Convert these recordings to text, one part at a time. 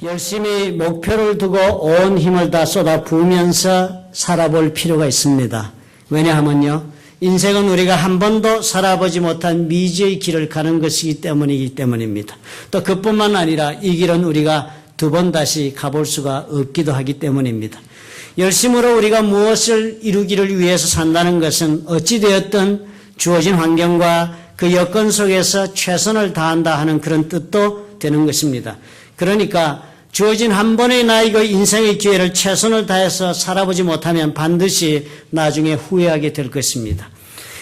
열심히 목표를 두고 온 힘을 다 쏟아 부으면서 살아볼 필요가 있습니다. 왜냐하면요, 인생은 우리가 한 번도 살아보지 못한 미지의 길을 가는 것이기 때문입니다. 또 그뿐만 아니라 이 길은 우리가 두 번 다시 가볼 수가 없기도 하기 때문입니다. 열심으로 우리가 무엇을 이루기를 위해서 산다는 것은 어찌되었든 주어진 환경과 그 여건 속에서 최선을 다한다 하는 그런 뜻도 되는 것입니다. 그러니까 주어진 한 번의 나이고 인생의 기회를 최선을 다해서 살아보지 못하면 반드시 나중에 후회하게 될 것입니다.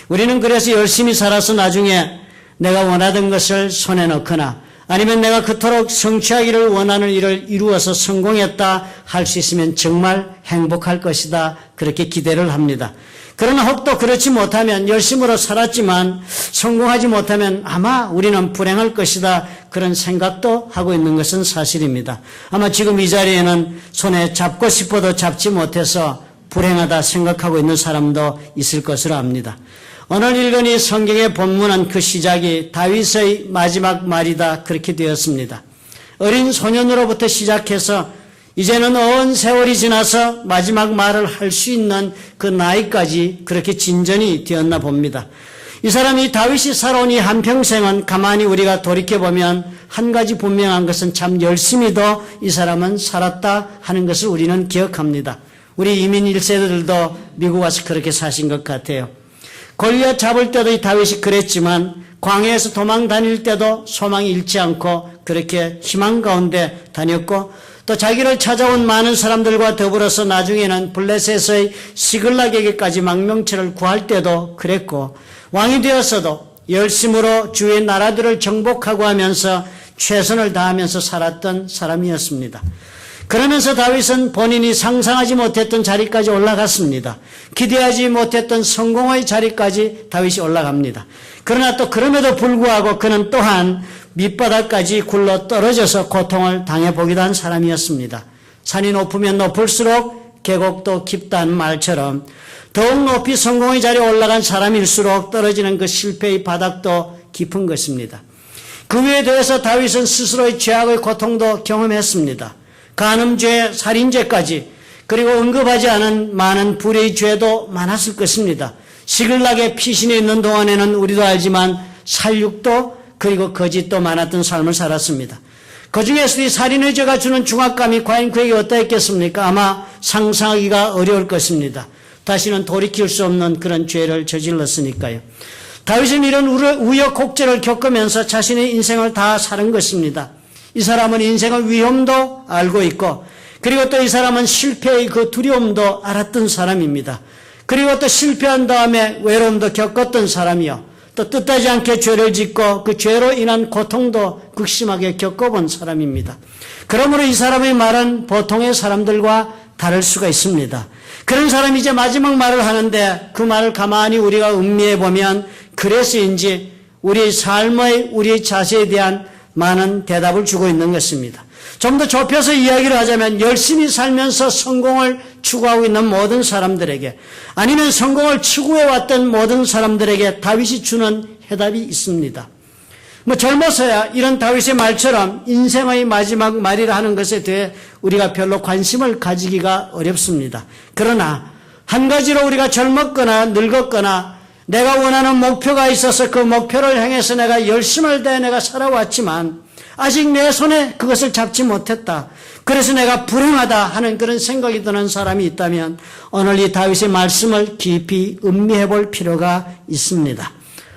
우리는 그래서 열심히 살아서 나중에 내가 원하던 것을 손에 넣거나 아니면 내가 그토록 성취하기를 원하는 일을 이루어서 성공했다 할 수 있으면 정말 행복할 것이다, 그렇게 기대를 합니다. 그러나 혹도 그렇지 못하면, 열심으로 살았지만 성공하지 못하면 아마 우리는 불행할 것이다, 그런 생각도 하고 있는 것은 사실입니다. 아마 지금 이 자리에는 손에 잡고 싶어도 잡지 못해서 불행하다 생각하고 있는 사람도 있을 것으로 압니다. 오늘 읽은 이 성경의 본문은 그 시작이 다윗의 마지막 말이다, 그렇게 되었습니다. 어린 소년으로부터 시작해서 이제는 온 세월이 지나서 마지막 말을 할 수 있는 그 나이까지 그렇게 진전이 되었나 봅니다. 이 사람이 다윗이 살아온 이 한평생은 가만히 우리가 돌이켜보면 한 가지 분명한 것은 참 열심히도 이 사람은 살았다 하는 것을 우리는 기억합니다. 우리 이민 1세들도 미국 와서 그렇게 사신 것 같아요. 골리앗 잡을 때도 이 다윗이 그랬지만 광야에서 도망 다닐 때도 소망이 잃지 않고 그렇게 희망 가운데 다녔고, 또 자기를 찾아온 많은 사람들과 더불어서 나중에는 블레셋의 시글락에게까지 망명체를 구할 때도 그랬고, 왕이 되었어도 열심으로 주의 나라들을 정복하고 하면서 최선을 다하면서 살았던 사람이었습니다. 그러면서 다윗은 본인이 상상하지 못했던 자리까지 올라갔습니다. 기대하지 못했던 성공의 자리까지 다윗이 올라갑니다. 그러나 또 그럼에도 불구하고 그는 또한 밑바닥까지 굴러 떨어져서 고통을 당해보기도 한 사람이었습니다. 산이 높으면 높을수록 계곡도 깊다는 말처럼 더욱 높이 성공의 자리에 올라간 사람일수록 떨어지는 그 실패의 바닥도 깊은 것입니다. 그 위에 더해서 다윗은 스스로의 죄악의 고통도 경험했습니다. 간음죄, 살인죄까지, 그리고 언급하지 않은 많은 불의의 죄도 많았을 것입니다. 시글락의 피신에 있는 동안에는 우리도 알지만 살육도 그리고 거짓도 많았던 삶을 살았습니다. 그 중에서 이 살인의 죄가 주는 중압감이 과연 그에게 어떠했겠습니까? 아마 상상하기가 어려울 것입니다. 다시는 돌이킬 수 없는 그런 죄를 저질렀으니까요. 다윗은 이런 우여곡절을 겪으면서 자신의 인생을 다 사는 것입니다. 이 사람은 인생의 위험도 알고 있고, 그리고 또 이 사람은 실패의 그 두려움도 알았던 사람입니다. 그리고 또 실패한 다음에 외로움도 겪었던 사람이요, 또 뜻하지 않게 죄를 짓고 그 죄로 인한 고통도 극심하게 겪어본 사람입니다. 그러므로 이 사람의 말은 보통의 사람들과 다를 수가 있습니다. 그런 사람이 이제 마지막 말을 하는데 그 말을 가만히 우리가 음미해 보면 그래서인지 우리의 삶의, 우리의 자세에 대한 많은 대답을 주고 있는 것입니다. 좀 더 좁혀서 이야기를 하자면 열심히 살면서 성공을 추구하고 있는 모든 사람들에게, 아니면 성공을 추구해왔던 모든 사람들에게 다윗이 주는 해답이 있습니다. 젊어서야 이런 다윗의 말처럼 인생의 마지막 말이라 하는 것에 대해 우리가 별로 관심을 가지기가 어렵습니다. 그러나 한 가지로 우리가 젊었거나 늙었거나 내가 원하는 목표가 있어서 그 목표를 향해서 내가 열심을 다해 내가 살아왔지만 아직 내 손에 그것을 잡지 못했다, 그래서 내가 불행하다 하는 그런 생각이 드는 사람이 있다면 오늘 이 다윗의 말씀을 깊이 음미해 볼 필요가 있습니다.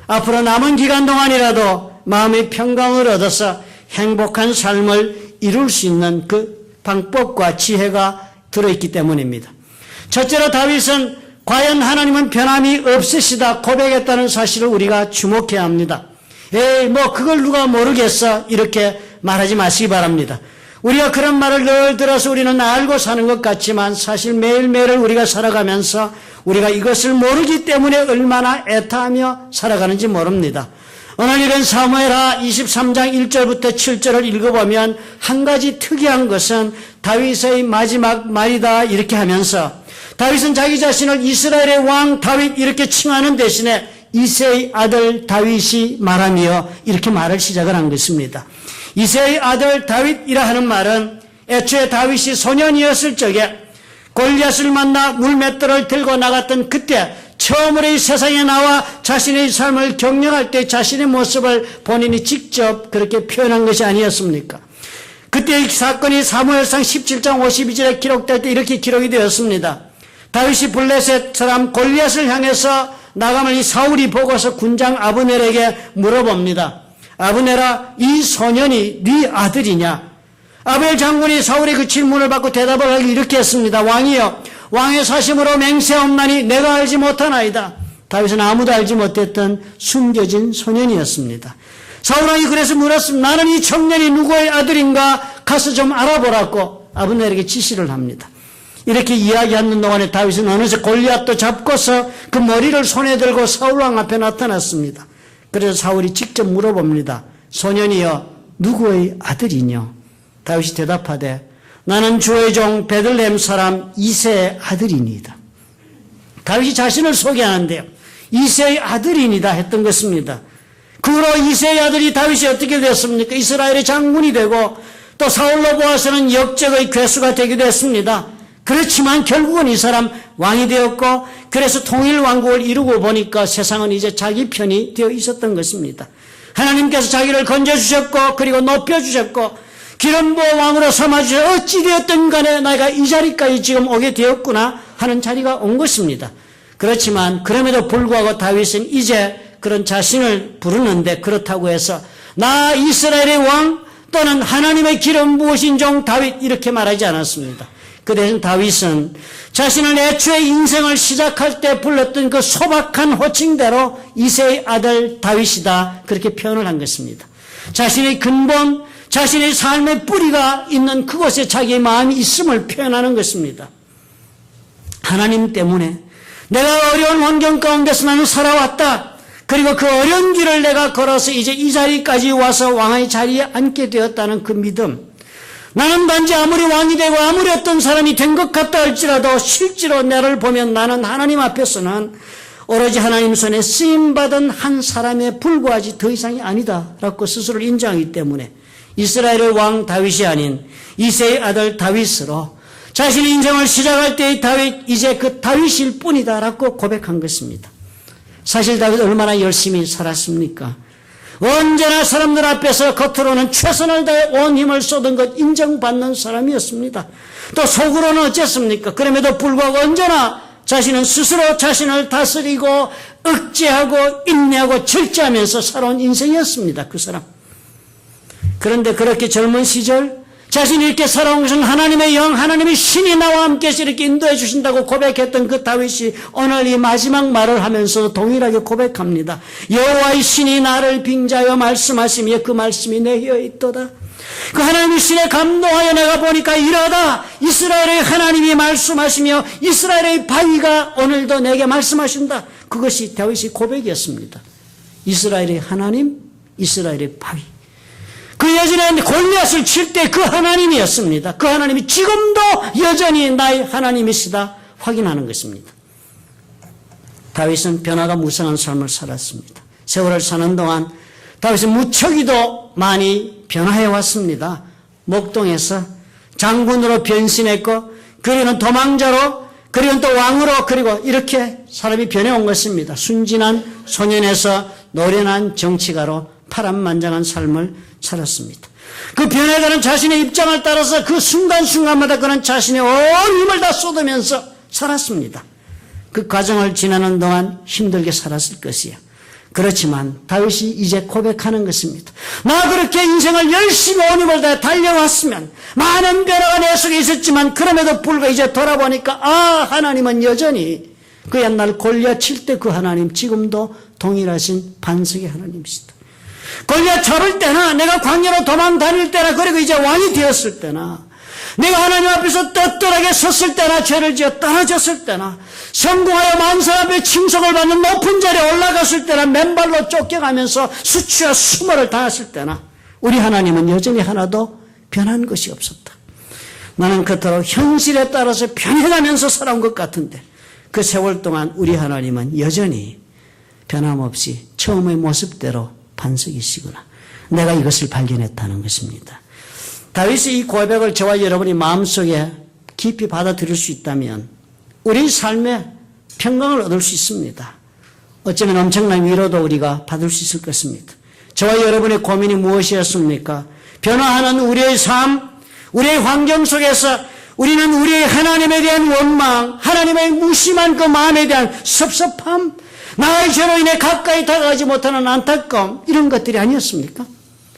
앞으로 남은 기간 동안이라도 마음의 평강을 얻어서 행복한 삶을 이룰 수 있는 그 방법과 지혜가 들어있기 때문입니다. 첫째로 다윗은 과연 하나님은 변함이 없으시다 고백했다는 사실을 우리가 주목해야 합니다. 그걸 누가 모르겠어, 이렇게 말하지 마시기 바랍니다. 우리가 그런 말을 늘 들어서 우리는 알고 사는 것 같지만 사실 매일매일을 우리가 살아가면서 우리가 이것을 모르기 때문에 얼마나 애타하며 살아가는지 모릅니다. 오늘 이런 사무엘하 23장 1절부터 7절을 읽어보면 한 가지 특이한 것은 다윗의 마지막 말이다, 이렇게 하면서 다윗은 자기 자신을 이스라엘의 왕 다윗 이렇게 칭하는 대신에 이새의 아들 다윗이 말하며 이렇게 말을 시작을 한 것입니다. 이새의 아들 다윗이라 하는 말은 애초에 다윗이 소년이었을 적에 골리앗을 만나 물맷돌을 들고 나갔던 그때 처음으로 이 세상에 나와 자신의 삶을 경영할 때 자신의 모습을 본인이 직접 그렇게 표현한 것이 아니었습니까? 그때 이 사건이 사무엘상 17장 52절에 기록될 때 이렇게 기록이 되었습니다. 다윗이 블레셋 사람 골리앗을 향해서 나감을 이 사울이 보고서 군장 아브넬에게 물어봅니다. 아브넬아, 이 소년이 네 아들이냐? 아벨 장군이 사울의 그 질문을 받고 대답을 하기 이렇게 했습니다. 왕이여, 왕의 사심으로 맹세하옵나니 내가 알지 못하나이다. 다윗은 아무도 알지 못했던 숨겨진 소년이었습니다. 사울왕이 그래서 물었습니다. 나는 이 청년이 누구의 아들인가 가서 좀 알아보라고 아브넬에게 지시를 합니다. 이렇게 이야기하는 동안에 다윗은 어느새 골리앗도 잡고서 그 머리를 손에 들고 사울왕 앞에 나타났습니다. 그래서 사울이 직접 물어봅니다. 소년이여, 누구의 아들이뇨? 다윗이 대답하되 나는 주의 종 베들레헴 사람 이새의 아들이니이다. 다윗이 자신을 소개하는데요. 이새의 아들이니다 했던 것입니다. 그 후로 이새의 아들이 다윗이 어떻게 되었습니까? 이스라엘의 장군이 되고 또 사울로 보아서는 역적의 괴수가 되기도 했습니다. 그렇지만 결국은 이 사람 왕이 되었고 그래서 통일왕국을 이루고 보니까 세상은 이제 자기 편이 되어 있었던 것입니다. 하나님께서 자기를 건져주셨고 그리고 높여주셨고 기름부어 왕으로 삼아주셔 어찌되었든 간에 내가 이 자리까지 지금 오게 되었구나 하는 자리가 온 것입니다. 그렇지만 그럼에도 불구하고 다윗은 이제 그런 자신을 부르는데 그렇다고 해서 나 이스라엘의 왕 또는 하나님의 기름 부으신 종 다윗 이렇게 말하지 않았습니다. 그 대신 다윗은 자신을 애초에 인생을 시작할 때 불렀던 그 소박한 호칭대로 이새의 아들 다윗이다 그렇게 표현을 한 것입니다. 자신의 근본, 자신의 삶의 뿌리가 있는 그곳에 자기의 마음이 있음을 표현하는 것입니다. 하나님 때문에 내가 어려운 환경 가운데서 나는 살아왔다. 그리고 그 어려운 길을 내가 걸어서 이제 이 자리까지 와서 왕의 자리에 앉게 되었다는 그 믿음. 나는 단지 아무리 왕이 되고 아무리 어떤 사람이 된 것 같다 할지라도 실제로 나를 보면 나는 하나님 앞에서는 오로지 하나님 손에 쓰임받은 한 사람에 불과하지 더 이상이 아니다라고 스스로를 인정하기 때문에 이스라엘의 왕 다윗이 아닌 이새의 아들 다윗으로 자신의 인생을 시작할 때의 다윗 이제 그 다윗일 뿐이다라고 고백한 것입니다. 사실 다윗 얼마나 열심히 살았습니까? 언제나 사람들 앞에서 겉으로는 최선을 다해 온 힘을 쏟은 것 인정받는 사람이었습니다. 또 속으로는 어쨌습니까? 그럼에도 불구하고 언제나 자신은 스스로 자신을 다스리고 억제하고 인내하고 절제하면서 살아온 인생이었습니다. 그 사람. 그런데 그렇게 젊은 시절 자신이 이렇게 살아온 것은 하나님의 영, 하나님의 신이 나와 함께해서 이렇게 인도해 주신다고 고백했던 그 다윗이 오늘 이 마지막 말을 하면서 동일하게 고백합니다. 여호와의 신이 나를 빙자하여 말씀하시며 그 말씀이 내 혀에 있도다. 그 하나님의 신에 감동하여 내가 보니까 이러다 이스라엘의 하나님이 말씀하시며 이스라엘의 바위가 오늘도 내게 말씀하신다. 그것이 다윗의 고백이었습니다. 이스라엘의 하나님, 이스라엘의 바위. 그 예전에 골리앗을 칠 때 그 하나님이었습니다. 그 하나님이 지금도 여전히 나의 하나님이시다 확인하는 것입니다. 다윗은 변화가 무성한 삶을 살았습니다. 세월을 사는 동안 다윗은 무척이도 많이 변화해 왔습니다. 목동에서 장군으로 변신했고 그리고는 도망자로 그리고 또 왕으로 그리고 이렇게 사람이 변해온 것입니다. 순진한 소년에서 노련한 정치가로 파란만장한 삶을 살았습니다. 그 변해가는 자신의 입장을 따라서 그 순간순간마다 그는 자신의 온 힘을 다 쏟으면서 살았습니다. 그 과정을 지나는 동안 힘들게 살았을 것이에요. 그렇지만 다윗이 이제 고백하는 것입니다. 나 그렇게 인생을 열심히 온 힘을 다해 달려왔으면 많은 변화가 내 속에 있었지만 그럼에도 불구하고 이제 돌아보니까 하나님은 여전히 그 옛날 골리앗 칠 때 그 하나님 지금도 동일하신 반석의 하나님이시다. 골리앗 잡을 때나 내가 광야로 도망 다닐 때나 그리고 이제 왕이 되었을 때나 내가 하나님 앞에서 떳떳하게 섰을 때나 죄를 지어 떨어졌을 때나 성공하여 만사 앞에 칭송을 받는 높은 자리에 올라갔을 때나 맨발로 쫓겨가면서 수치와 수모를 당했을 때나 우리 하나님은 여전히 하나도 변한 것이 없었다. 나는 그토록 현실에 따라서 변해가면서 살아온 것 같은데 그 세월 동안 우리 하나님은 여전히 변함없이 처음의 모습대로 반석이시구나. 내가 이것을 발견했다는 것입니다. 다윗의 이 고백을 저와 여러분이 마음속에 깊이 받아들일 수 있다면 우리 삶에 평강을 얻을 수 있습니다. 어쩌면 엄청난 위로도 우리가 받을 수 있을 것입니다. 저와 여러분의 고민이 무엇이었습니까? 변화하는 우리의 삶, 우리의 환경 속에서 우리는 우리의 하나님에 대한 원망, 하나님의 무심한 그 마음에 대한 섭섭함, 나의 죄로 인해 가까이 다가가지 못하는 안타까움, 이런 것들이 아니었습니까?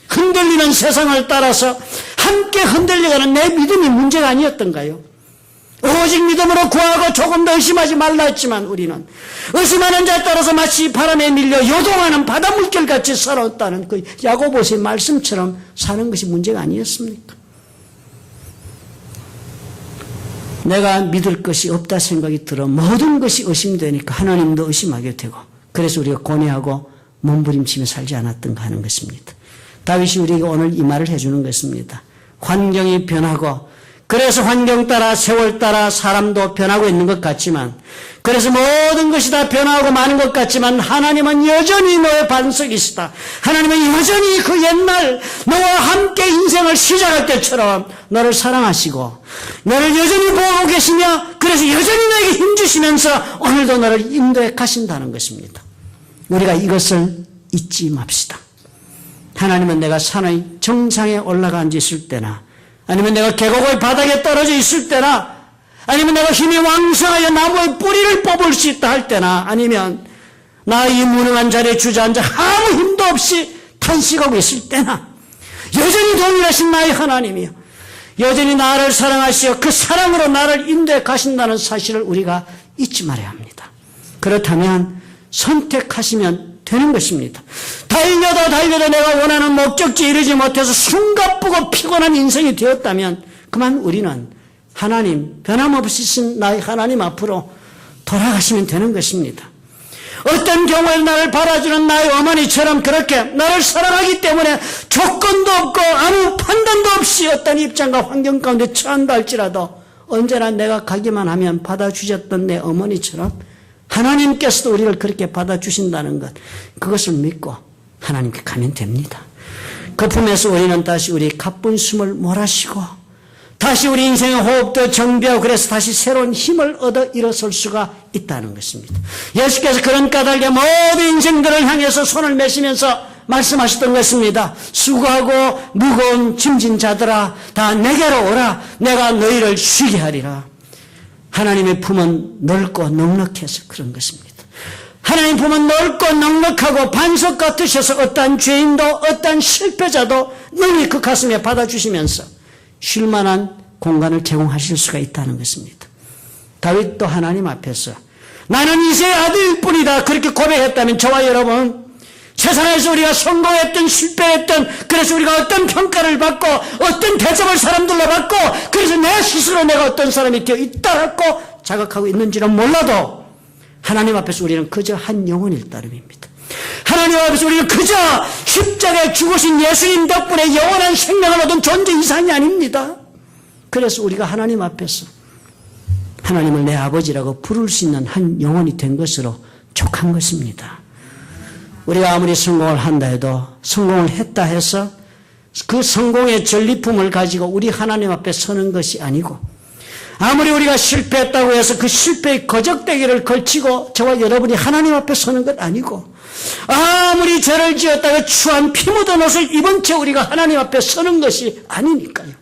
흔들리는 세상을 따라서 함께 흔들려가는 내 믿음이 문제가 아니었던가요? 오직 믿음으로 구하고 조금 더 의심하지 말라 했지만 우리는 의심하는 자에 따라서 마치 바람에 밀려 요동하는 바다 물결같이 살아왔다는 그 야고보서의 말씀처럼 사는 것이 문제가 아니었습니까? 내가 믿을 것이 없다 생각이 들어 모든 것이 의심되니까 하나님도 의심하게 되고, 그래서 우리가 고뇌하고 몸부림치며 살지 않았던가 하는 것입니다. 다윗이 우리에게 오늘 이 말을 해주는 것입니다. 환경이 변하고, 그래서 환경 따라 세월 따라 사람도 변하고 있는 것 같지만, 그래서 모든 것이 다 변하고 많은 것 같지만 하나님은 여전히 너의 반석이시다. 하나님은 여전히 그 옛날 너와 함께 인생을 시작할 때처럼 너를 사랑하시고 너를 여전히 보고 계시며, 그래서 여전히 너에게 힘주시면서 오늘도 너를 인도해 가신다는 것입니다. 우리가 이것을 잊지 맙시다. 하나님은 내가 산의 정상에 올라가 앉아 있을 때나, 아니면 내가 계곡의 바닥에 떨어져 있을 때나, 아니면 내가 힘이 왕성하여 나무의 뿌리를 뽑을 수 있다 할 때나, 아니면 나 이 무능한 자리에 주저앉아 아무 힘도 없이 탄식하고 있을 때나 여전히 동일하신 나의 하나님이요, 여전히 나를 사랑하시어 그 사랑으로 나를 인도해 가신다는 사실을 우리가 잊지 말아야 합니다. 그렇다면 선택하시면 되는 것입니다. 달려도 내가 원하는 목적지에 이르지 못해서 숨가쁘고 피곤한 인생이 되었다면 그만 우리는 하나님, 변함없으신 나의 하나님 앞으로 돌아가시면 되는 것입니다. 어떤 경우에 나를 바라주는 나의 어머니처럼 그렇게 나를 사랑하기 때문에 조건도 없고 아무 판단도 없이 어떤 입장과 환경 가운데 처한다 할지라도 언제나 내가 가기만 하면 받아주셨던 내 어머니처럼 하나님께서도 우리를 그렇게 받아주신다는 것, 그것을 믿고 하나님께 가면 됩니다. 그 품에서 우리는 다시 우리 가쁜 숨을 몰아쉬고 다시 우리 인생의 호흡도 정비하고, 그래서 다시 새로운 힘을 얻어 일어설 수가 있다는 것입니다. 예수께서 그런 까닭에 모든 인생들을 향해서 손을 매시면서 말씀하셨던 것입니다. 수고하고 무거운 짐진 자들아 다 내게로 오라, 내가 너희를 쉬게 하리라. 하나님의 품은 넓고 넉넉해서 그런 것입니다. 하나님 품은 넓고 넉넉하고 반석 같으셔서 어떠한 죄인도 어떠한 실패자도 능히 그 가슴에 받아주시면서 쉴만한 공간을 제공하실 수가 있다는 것입니다. 다윗도 하나님 앞에서 나는 이새의 아들일 뿐이다 그렇게 고백했다면 저와 여러분, 세상에서 우리가 성공했든 실패했든, 그래서 우리가 어떤 평가를 받고 어떤 대접을 사람들로 받고, 그래서 내 스스로 내가 어떤 사람이 되어 있다라고 자각하고 있는지는 몰라도 하나님 앞에서 우리는 그저 한 영혼일 따름입니다. 하나님 앞에서 우리는 그저 십자가에 죽으신 예수님 덕분에 영원한 생명을 얻은 존재 이상이 아닙니다. 그래서 우리가 하나님 앞에서 하나님을 내 아버지라고 부를 수 있는 한 영혼이 된 것으로 족한 것입니다. 우리가 아무리 성공을 한다 해도 성공을 했다 해서 그 성공의 전리품을 가지고 우리 하나님 앞에 서는 것이 아니고, 아무리 우리가 실패했다고 해서 그 실패의 거적대기를 걸치고 저와 여러분이 하나님 앞에 서는 것 아니고, 아무리 죄를 지었다가 추한 피 묻은 옷을 입은 채 우리가 하나님 앞에 서는 것이 아니니까요.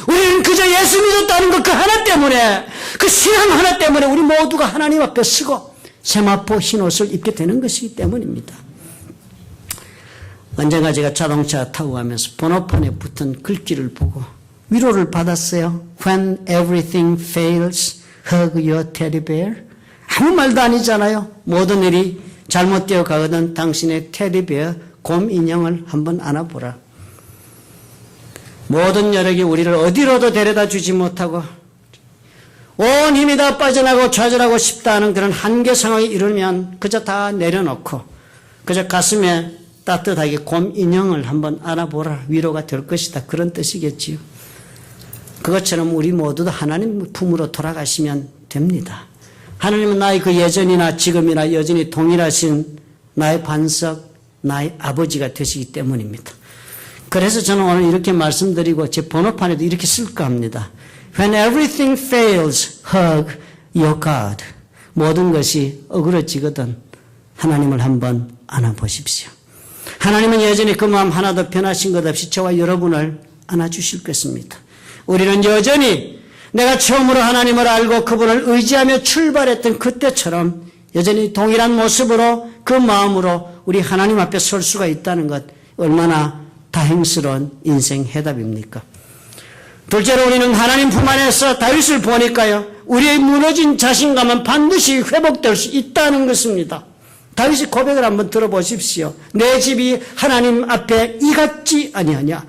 우리는 그저 예수 믿었다는 것 그 하나 때문에, 그 신앙 하나 때문에 우리 모두가 하나님 앞에 서고 세마포 흰 옷을 입게 되는 것이기 때문입니다. 언젠가 제가 자동차 타고 가면서 번호판에 붙은 글귀를 보고 위로를 받았어요. When everything fails, hug your teddy bear. 아무 말도 아니잖아요. 모든 일이 잘못되어 가거든 당신의 테디베어, 곰 인형을 한번 안아보라. 모든 여력이 우리를 어디로도 데려다 주지 못하고 온 힘이 다 빠져나고 좌절하고 싶다 하는 그런 한계 상황에 이르면 그저 다 내려놓고 그저 가슴에 따뜻하게 곰 인형을 한번 안아보라. 위로가 될 것이다. 그런 뜻이겠지요. 그것처럼 우리 모두도 하나님 품으로 돌아가시면 됩니다. 하나님은 나의 그 예전이나 지금이나 여전히 동일하신 나의 반석, 나의 아버지가 되시기 때문입니다. 그래서 저는 오늘 이렇게 말씀드리고 제 번호판에도 이렇게 쓸까 합니다. When everything fails, hug your God. 모든 것이 어그러지거든 하나님을 한번 안아보십시오. 하나님은 여전히 그 마음 하나도 변하신 것 없이 저와 여러분을 안아주실 것입니다. 우리는 여전히 내가 처음으로 하나님을 알고 그분을 의지하며 출발했던 그때처럼 여전히 동일한 모습으로 그 마음으로 우리 하나님 앞에 설 수가 있다는 것 얼마나 다행스러운 인생 해답입니까? 둘째로 우리는 하나님 품 안에서 다윗을 보니까요. 우리의 무너진 자신감은 반드시 회복될 수 있다는 것입니다. 다윗이 고백을 한번 들어보십시오. 내 집이 하나님 앞에 이 같지 아니하냐.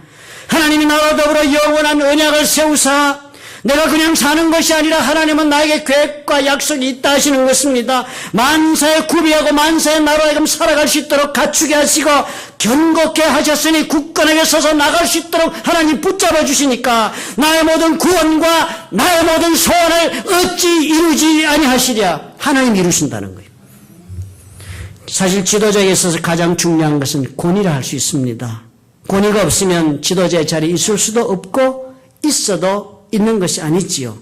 하나님이 나와 더불어 영원한 언약을 세우사 내가 그냥 사는 것이 아니라 하나님은 나에게 계획과 약속이 있다 하시는 것입니다. 만사에 구비하고 만사의 나라에금 살아갈 수 있도록 갖추게 하시고 견고케 하셨으니 굳건하게 서서 나갈 수 있도록 하나님 붙잡아 주시니까 나의 모든 구원과 나의 모든 소원을 어찌 이루지 아니하시랴. 하나님 이루신다는 거예요. 사실 지도자에게 있어서 가장 중요한 것은 권위라 할 수 있습니다. 권위가 없으면 지도자의 자리에 있을 수도 없고 있어도 있는 것이 아니지요.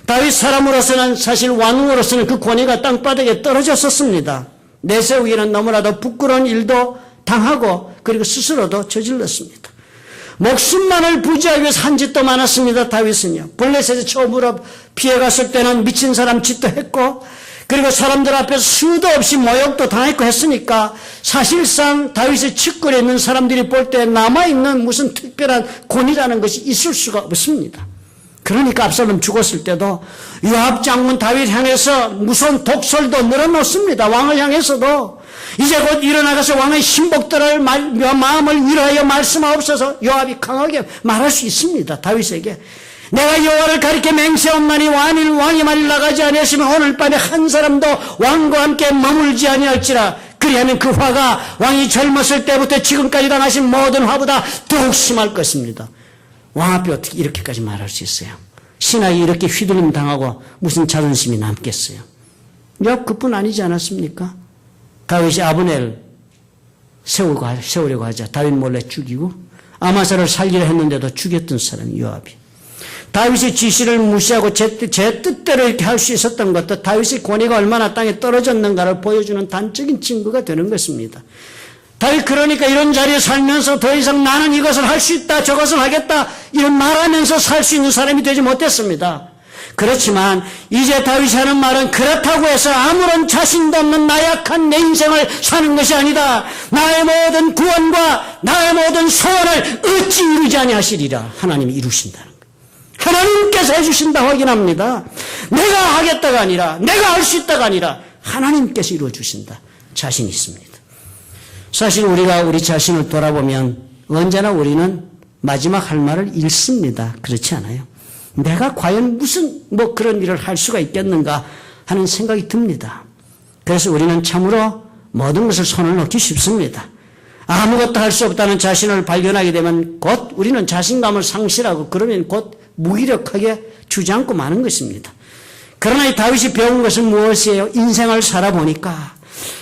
다윗 사람으로서는 사실 왕으로서는 그 권위가 땅바닥에 떨어졌었습니다. 내세우기는 너무나도 부끄러운 일도 당하고 그리고 스스로도 저질렀습니다. 목숨만을 부지하기 위해서 한 짓도 많았습니다. 다윗은요. 블레셋에 처음으로 피해갔을 때는 미친 사람 짓도 했고 그리고 사람들 앞에서 수도 없이 모욕도 당했고 했으니까 사실상 다윗의 측근에 있는 사람들이 볼 때 남아있는 무슨 특별한 권위라는 것이 있을 수가 없습니다. 그러니까 압살롬 죽었을 때도 요압 장군 다윗 향해서 무서운 독설도 늘어놓습니다. 왕을 향해서도 이제 곧 일어나가서 왕의 신복들을 마음을 위로하여 말씀하옵소서. 요압이 강하게 말할 수 있습니다. 다윗에게 내가 여호와를 가리켜 맹세하옵나니 왕이 만일 나가지 아니하시면 오늘 밤에 한 사람도 왕과 함께 머물지 아니할지라. 그리하면 그 화가 왕이 젊었을 때부터 지금까지 당하신 모든 화보다 더욱 심할 것입니다. 왕 앞에 어떻게 이렇게까지 말할 수 있어요? 신하에 이렇게 휘둘림 당하고 무슨 자존심이 남겠어요? 역 그뿐 아니지 않았습니까? 다윗이 아브넬 세우려고 하자 다윗 몰래 죽이고 아마사를 살기로 했는데도 죽였던 사람이 요압이. 다윗의 지시를 무시하고 제 뜻대로 이렇게 할 수 있었던 것도 다윗의 권위가 얼마나 땅에 떨어졌는가를 보여주는 단적인 증거가 되는 것입니다. 다윗 그러니까 이런 자리에 살면서 더 이상 나는 이것을 할 수 있다 저것을 하겠다 이런 말하면서 살 수 있는 사람이 되지 못했습니다. 그렇지만 이제 다윗이 하는 말은 그렇다고 해서 아무런 자신도 없는 나약한 내 인생을 사는 것이 아니다. 나의 모든 구원과 나의 모든 소원을 어찌 이루지 아니하시리라. 하나님이 이루신다는 거예요. 하나님께서 해주신다 확인합니다. 내가 하겠다가 아니라 내가 할 수 있다가 아니라 하나님께서 이루어주신다. 자신이 있습니다. 사실 우리가 우리 자신을 돌아보면 언제나 우리는 마지막 할 말을 잃습니다. 그렇지 않아요? 내가 과연 무슨 그런 일을 할 수가 있겠는가 하는 생각이 듭니다. 그래서 우리는 참으로 모든 것을 손을 놓기 쉽습니다. 아무것도 할 수 없다는 자신을 발견하게 되면 곧 우리는 자신감을 상실하고 그러면 곧 무기력하게 주저앉고 마는 것입니다. 그러나 이 다윗이 배운 것은 무엇이에요? 인생을 살아보니까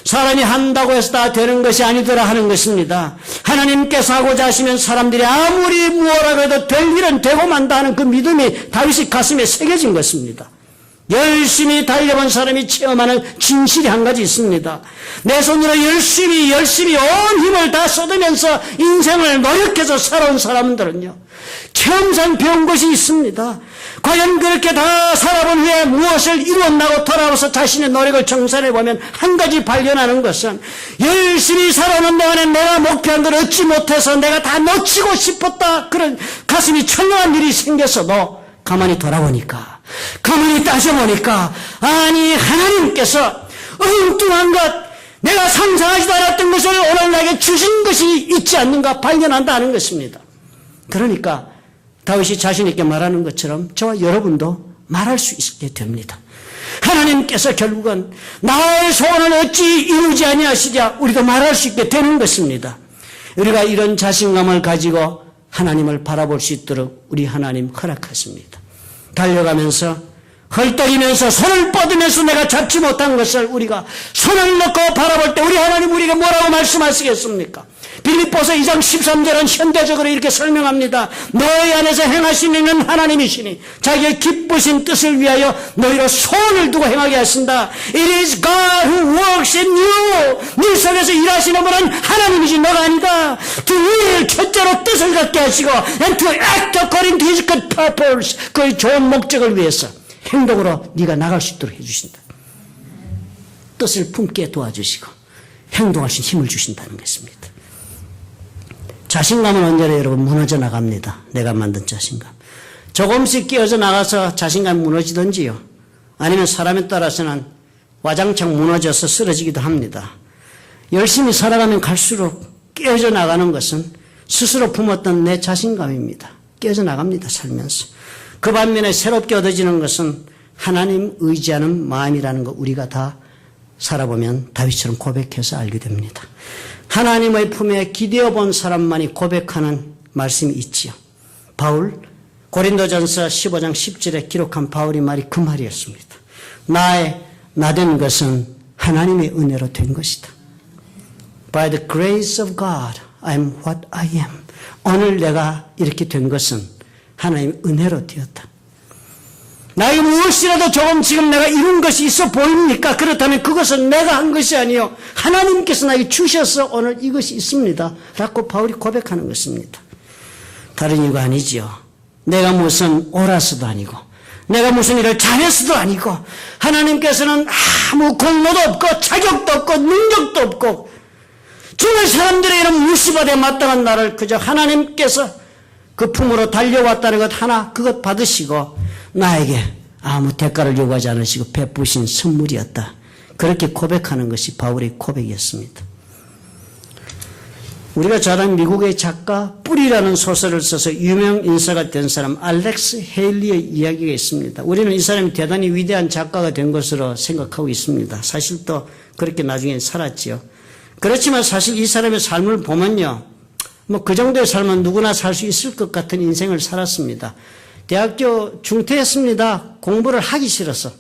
사람이 한다고 해서 다 되는 것이 아니더라 하는 것입니다. 하나님께서 하고자 하시면 사람들이 아무리 무엇라고 해도 될 일은 되고 만다 하는 그 믿음이 다윗의 가슴에 새겨진 것입니다. 열심히 달려본 사람이 체험하는 진실이 한 가지 있습니다. 내 손으로 열심히 온 힘을 다 쏟으면서 인생을 노력해서 살아온 사람들은요, 체험상 배운 것이 있습니다. 과연 그렇게 다 살아본 후에 무엇을 이루었나고 돌아와서 자신의 노력을 정산해보면 한 가지 발견하는 것은 열심히 살아오는 동안에 내가 목표한 걸 얻지 못해서 내가 다 놓치고 싶었다 그런 가슴이 철렁한 일이 생겼어도 가만히 돌아보니까 가만히 따져보니까 아니 하나님께서 엉뚱한 것 내가 상상하지도 않았던 것을 오늘 나에게 주신 것이 있지 않는가 발견한다는 것입니다. 그러니까 다윗이 자신 있게 말하는 것처럼 저와 여러분도 말할 수 있게 됩니다. 하나님께서 결국은 나의 소원을 어찌 이루지 아니하시랴 우리도 말할 수 있게 되는 것입니다. 우리가 이런 자신감을 가지고 하나님을 바라볼 수 있도록 우리 하나님 허락하십니다. 달려가면서 헐떡이면서 손을 뻗으면서 내가 잡지 못한 것을 우리가 손을 넣고 바라볼 때 우리 하나님 우리에게 뭐라고 말씀하시겠습니까? 빌립보서 2장 13절은 현대적으로 이렇게 설명합니다. 너희 안에서 행하시는 하나님이시니 자기의 기쁘신 뜻을 위하여 너희로 소원을 두고 행하게 하신다. It is God who works in you. 네 속에서 일하시는 분은 하나님이지 너가 아니다. To will, 첫째로 뜻을 갖게 하시고 and to act according to his good purpose. 그의 좋은 목적을 위해서 행동으로 네가 나갈 수 있도록 해주신다. 뜻을 품게 도와주시고 행동할 수 있는 힘을 주신다는 것입니다. 자신감은 언제나 여러분 무너져 나갑니다. 내가 만든 자신감. 조금씩 끼어져 나가서 자신감이 무너지든지요. 아니면 사람에 따라서는 와장창 무너져서 쓰러지기도 합니다. 열심히 살아가면 갈수록 끼어져 나가는 것은 스스로 품었던 내 자신감입니다. 끼어져 나갑니다. 살면서. 그 반면에 새롭게 얻어지는 것은 하나님 의지하는 마음이라는 거 우리가 다 살아보면 다윗처럼 고백해서 알게 됩니다. 하나님의 품에 기대어 본 사람만이 고백하는 말씀이 있지요. 바울, 고린도전서 15장 10절에 기록한 바울의 말이 그 말이었습니다. 나된 것은 하나님의 은혜로 된 것이다. By the grace of God, I am what I am. 오늘 내가 이렇게 된 것은 하나님의 은혜로 되었다. 나에게 무엇이라도 조금 지금 내가 이룬 것이 있어 보입니까? 그렇다면 그것은 내가 한 것이 아니요 하나님께서 나에게 주셔서 오늘 이것이 있습니다 라고 바울이 고백하는 것입니다. 다른 이유가 아니지요. 내가 무슨 옳아서도 아니고 내가 무슨 일을 잘해서도 아니고 하나님께서는 아무 공로도 없고 자격도 없고 능력도 없고 정말 사람들의 이런 무시받에 마땅한 나를 그저 하나님께서 그 품으로 달려왔다는 것 하나 그것 받으시고 나에게 아무 대가를 요구하지 않으시고 베푸신 선물이었다. 그렇게 고백하는 것이 바울의 고백이었습니다. 우리가 잘 아는 미국의 작가 뿌리라는 소설을 써서 유명 인사가 된 사람 알렉스 헤일리의 이야기가 있습니다. 우리는 이 사람이 대단히 위대한 작가가 된 것으로 생각하고 있습니다. 사실 또 그렇게 나중에 살았지요. 그렇지만 사실 이 사람의 삶을 보면요. 그 정도의 삶은 누구나 살 수 있을 것 같은 인생을 살았습니다. 대학교 중퇴했습니다. 공부를 하기 싫어서.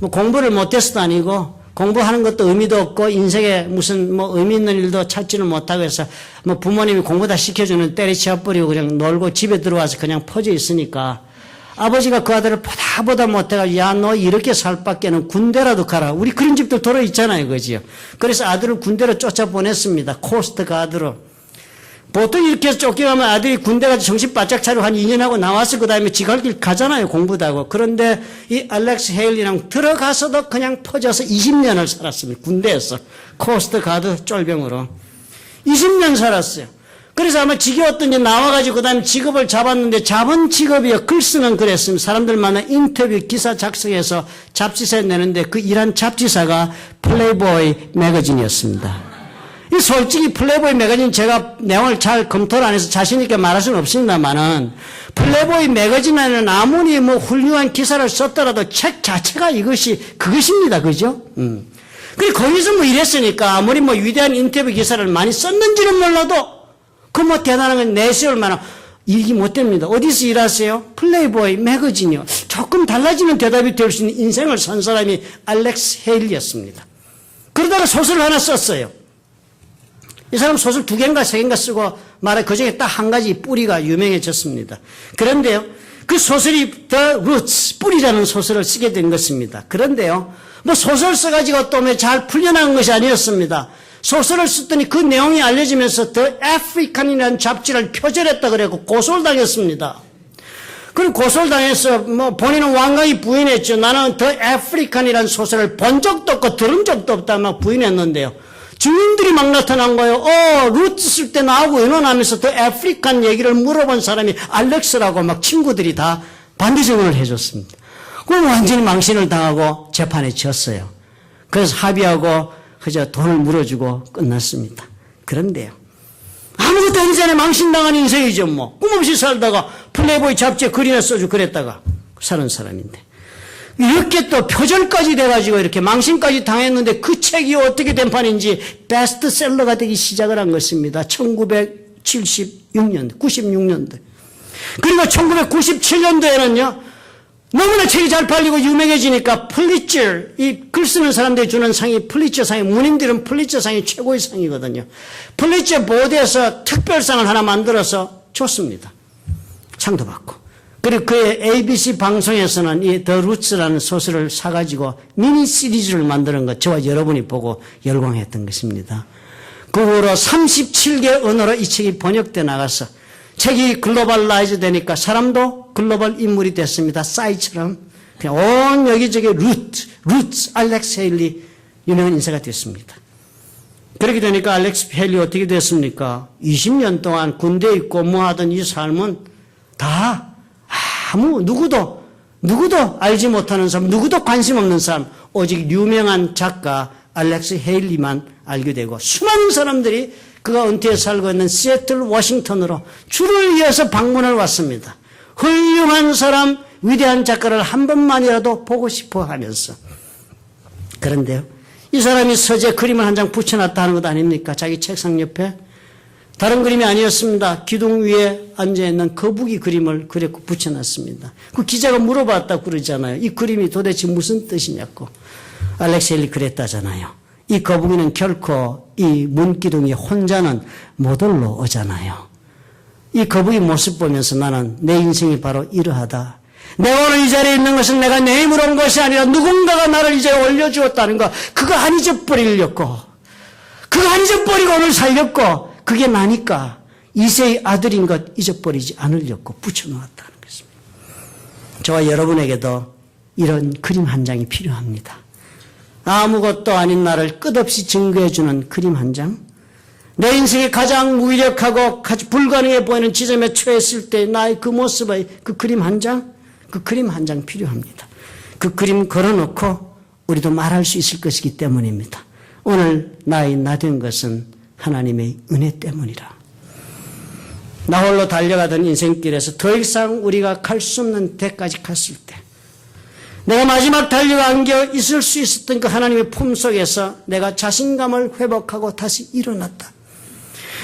공부를 못해서도 아니고 공부하는 것도 의미도 없고 인생에 무슨 의미 있는 일도 찾지는 못하고 해서 부모님이 공부 다 시켜주는 때려치워버리고 그냥 놀고 집에 들어와서 그냥 퍼져 있으니까 아버지가 그 아들을 보다 못해가지고 야 너 이렇게 살 바에는 군대라도 가라. 우리 그런 집들 돌아 있잖아요. 그지요. 그래서 아들을 군대로 쫓아보냈습니다. 코스트 가드로. 보통 이렇게 쫓겨가면 아들이 군대 가서 정신 바짝 차리고 한 2년 하고 나와서 그 다음에 지 갈 길 가잖아요. 공부도 하고. 그런데 이 알렉스 헤일리랑 들어가서도 그냥 퍼져서 20년을 살았습니다. 군대에서. 코스트 가드 쫄병으로. 20년 살았어요. 그래서 아마 지겨웠던지 나와가지고 그 다음에 직업을 잡았는데 잡은 직업이요. 글 쓰는 그랬습니다. 사람들 만나 인터뷰 기사 작성해서 잡지사에 내는데 그 일한 잡지사가 플레이보이 매거진이었습니다. 솔직히 플레이보이 매거진 제가 내용을 잘 검토를 안 해서 자신있게 말할 수는 없습니다만은 플레이보이 매거진에는 아무리 훌륭한 기사를 썼더라도 책 자체가 그것입니다. 그죠? 그리고 거기서 이랬으니까 아무리 위대한 인터뷰 기사를 많이 썼는지는 몰라도 그 대단한 건 내세울 만한 일이 못 됩니다. 어디서 일하세요? 플레이보이 매거진이요. 조금 달라지는 대답이 될 수 있는 인생을 산 사람이 알렉스 헤일리였습니다. 그러다가 소설을 하나 썼어요. 이 사람 소설 2개인가 3개인가 쓰고 말해 그중에 딱 한 가지 뿌리가 유명해졌습니다. 그런데요, 그 소설이 The Roots, 뿌리라는 소설을 쓰게 된 것입니다. 그런데요, 소설 써가지고 또 잘 풀려나간 것이 아니었습니다. 소설을 썼더니 그 내용이 알려지면서 The African이라는 잡지를 표절했다 그래고 고소를 당했습니다. 그럼 고소를 당해서 본인은 완강히 부인했죠. 나는 The African이라는 소설을 본 적도 없고 들은 적도 없다 막 부인했는데요. 증인들이 막 나타난 거예요. 루트 쓸 때 나하고 의논하면서 더 아프리칸 얘기를 물어본 사람이 알렉스라고 막 친구들이 다 반대 증언을 해줬습니다. 그럼 완전히 망신을 당하고 재판에 졌어요. 그래서 합의하고 그저 돈을 물어주고 끝났습니다. 그런데요, 아무것도 아니기 전에 망신당한 인생이죠. 꿈없이 살다가 플레이보이 잡지에 글이나 써주고 그랬다가 사는 사람인데 이렇게 또 표절까지 돼가지고 이렇게 망신까지 당했는데 그 책이 어떻게 된 판인지 베스트셀러가 되기 시작을 한 것입니다. 1976년도, 96년도. 그리고 1997년도에는요, 너무나 책이 잘 팔리고 유명해지니까 플리처, 이 글 쓰는 사람들이 주는 상이 플리처상이, 문인들은 플리처상이 최고의 상이거든요. 플리처 보드에서 특별상을 하나 만들어서 줬습니다. 상도 받고. 그리고 그의 ABC 방송에서는 이 더 루츠라는 소설을 사가지고 미니 시리즈를 만드는 것, 저와 여러분이 보고 열광했던 것입니다. 그 후로 37개 언어로 이 책이 번역돼 나가서 책이 글로벌라이즈 되니까 사람도 글로벌 인물이 됐습니다. 싸이처럼 그냥 온 여기저기 루츠, 알렉스 헤일리 유명한 인사가 됐습니다. 그렇게 되니까 알렉스 헤일리 어떻게 됐습니까? 20년 동안 군대에 있고 뭐 하던 이 삶은 다 누구도 알지 못하는 사람, 누구도 관심 없는 사람, 오직 유명한 작가 알렉스 헤일리만 알게 되고 수많은 사람들이 그가 은퇴해 살고 있는 시애틀 워싱턴으로 줄을 이어서 방문을 왔습니다. 훌륭한 사람, 위대한 작가를 한 번만이라도 보고 싶어 하면서. 그런데요, 이 사람이 서재 그림을 한 장 붙여놨다 하는 것 아닙니까? 자기 책상 옆에. 다른 그림이 아니었습니다. 기둥 위에 앉아있는 거북이 그림을 그렸고 붙여놨습니다. 그 기자가 물어봤다고 그러잖아요. 이 그림이 도대체 무슨 뜻이냐고. 알렉스 헤일리 그랬다잖아요. 이 거북이는 결코 이 문기둥이 혼자는 못 올라오잖아요. 이 거북이 모습 보면서 나는 내 인생이 바로 이러하다. 내가 오늘 이 자리에 있는 것은 내가 내 힘으로 온 것이 아니라 누군가가 나를 이 자리에 올려주었다는 거, 그거 안 잊어버리려고. 그거 안 잊어버리고 오늘 살렸고, 그게 나니까 이세의 아들인 것 잊어버리지 않으려고 붙여놓았다는 것입니다. 저와 여러분에게도 이런 그림 한 장이 필요합니다. 아무것도 아닌 나를 끝없이 증거해주는 그림 한 장. 내 인생에 가장 무기력하고 불가능해 보이는 지점에 처했을 때 나의 그 모습의 그 그림 한 장, 그 그림 한 장 필요합니다. 그 그림 걸어놓고 우리도 말할 수 있을 것이기 때문입니다. 오늘 나 된 것은 하나님의 은혜 때문이라. 나 홀로 달려가던 인생길에서 더 이상 우리가 갈 수 없는 데까지 갔을 때, 내가 마지막 달려가 안겨 있을 수 있었던 그 하나님의 품 속에서 내가 자신감을 회복하고 다시 일어났다.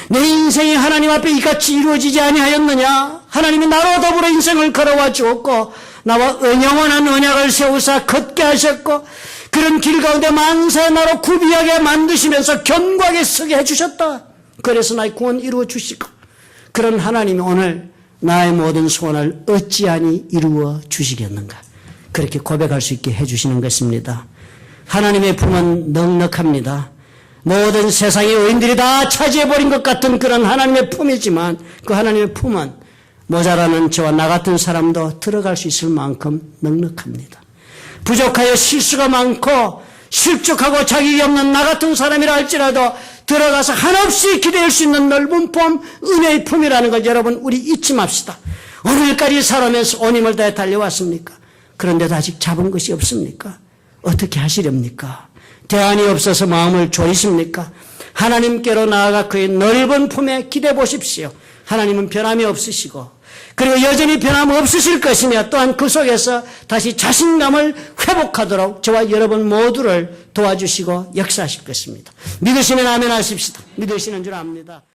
내 인생이 하나님 앞에 이같이 이루어지지 아니하였느냐? 하나님이 나로 더불어 인생을 걸어와 주었고 나와 영원한 언약을 세우사 걷게 하셨고 그런 길 가운데 만사의 나로 구비하게 만드시면서 견고하게 서게 해주셨다. 그래서 나의 구원 이루어 주시고, 그런 하나님이 오늘 나의 모든 소원을 어찌하니 이루어 주시겠는가, 그렇게 고백할 수 있게 해주시는 것입니다. 하나님의 품은 넉넉합니다. 모든 세상의 의인들이 다 차지해버린 것 같은 그런 하나님의 품이지만 그 하나님의 품은 모자라는 저와 나 같은 사람도 들어갈 수 있을 만큼 넉넉합니다. 부족하여 실수가 많고 실족하고 자격이 없는 나 같은 사람이라 할지라도 들어가서 한없이 기대할 수 있는 넓은 품, 은혜의 품이라는 걸 여러분 우리 잊지 맙시다. 오늘까지 살아면서 온 힘을 다해 달려왔습니까? 그런데도 아직 잡은 것이 없습니까? 어떻게 하시렵니까? 대안이 없어서 마음을 졸이십니까? 하나님께로 나아가 그의 넓은 품에 기대 보십시오. 하나님은 변함이 없으시고 그리고 여전히 변함없으실 것이며 또한 그 속에서 다시 자신감을 회복하도록 저와 여러분 모두를 도와주시고 역사하실 것입니다. 믿으시면 아멘 하십시다. 믿으시는 줄 압니다.